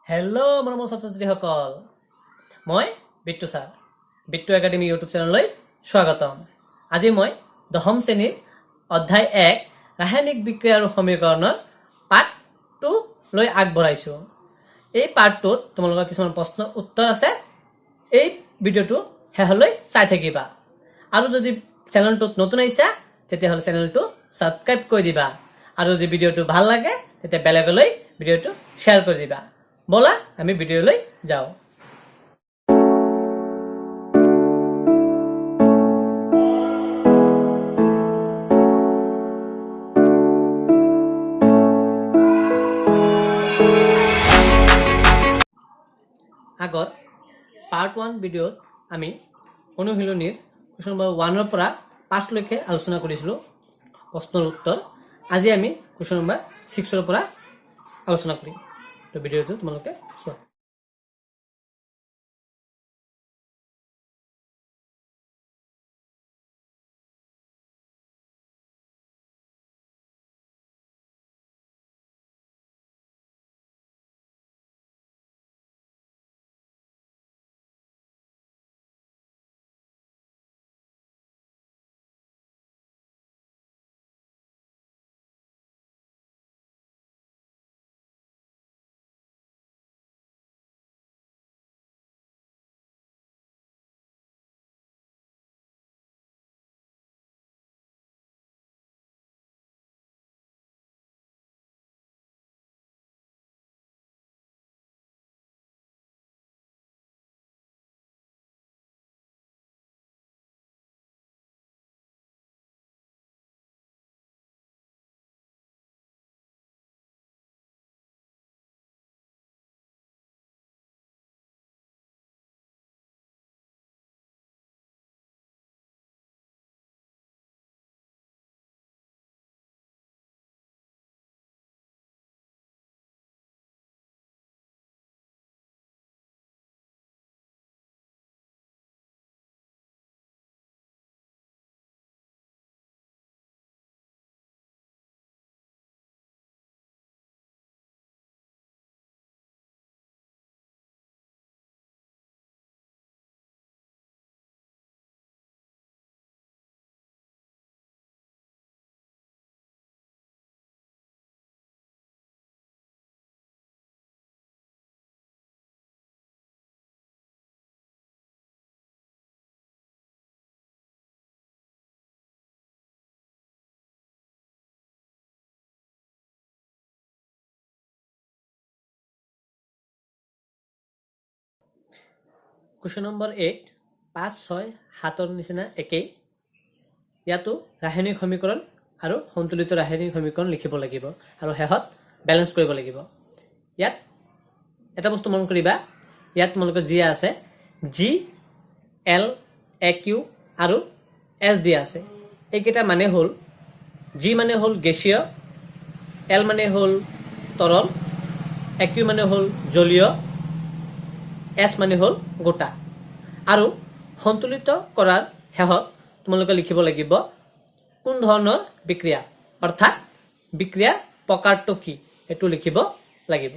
Hello' মৰমৰ ছাত্ৰ-ছাত্ৰীসকল, মই Bittu sir, Bittu academy YouTube চেনেললৈ স্বাগতম। আজি মই 10ম শ্ৰেণীৰ অধ্যায় 1 ৰাসায়নিক বিক্ৰিয়া আৰু সমীকৰণৰ পাৰ্ট 2 লৈ আগবঢ়াইছোঁ। এই পাৰ্টটোত তোমালোকৰ কিছুমান প্ৰশ্ন উত্তৰ আছে। এই ভিডিঅ'টো শেষলৈ চাই থাকিবা। আৰু যদি চেনেলটোত নতুন আহিছা তেতিয়াহ'লে চেনেলটো ছাবস্ক্ৰাইব কৰি দিবা। আৰু যদি ভিডিঅ'টো ভাল লাগে তেতিয়া বেলেগলৈ ভিডিঅ'টো শ্বেয়াৰ কৰি দিবা। ব'লা আমি ভিডিঅ'লৈ যাওঁ। আগত পাৰ্ট 1 ভিডিঅ'ত আমি অনুশীলনীৰ কুৱেশ্যন নম্বৰ 1ৰ পৰা 5লৈকে আলোচনা কৰিছিলোঁ প্ৰশ্নৰ উত্তৰ। আজি আমি কুৱেশ্যন নম্বৰ 6ৰ পৰা আলোচনা কৰিম। তো ভিডিঅ'টো তোমালোকে চোৱা। কুৱেশ্যন নম্বৰ 8 5, 6, 7ৰ নিচিনা একেই। ইয়াতো ৰাসায়নিক সমীকৰণ আৰু সন্তুলিত ৰাসায়নিক সমীকৰণ লিখিব লাগিব আৰু শেষত বেলেঞ্চ কৰিব লাগিব। ইয়াত এটা বস্তু মন কৰিবা, ইয়াত তোমালোকৰ যি আছে জি, এল, এ কিউ আৰু এছ দিয়া আছে। এইকেইটা মানে হ'ল, জি মানে হ'ল গেছীয়, এল মানে হ'ল তৰল, এ কিউ মানে হ'ল জলীয়, এছ মানে হ'ল গোটা। আৰু সন্তুলিত কৰাৰ শেষত তোমালোকে লিখিব লাগিব কোন ধৰণৰ বিক্ৰিয়া, অৰ্থাৎ বিক্ৰিয়াৰ প্ৰকাৰটো কি, সেইটো লিখিব লাগিব।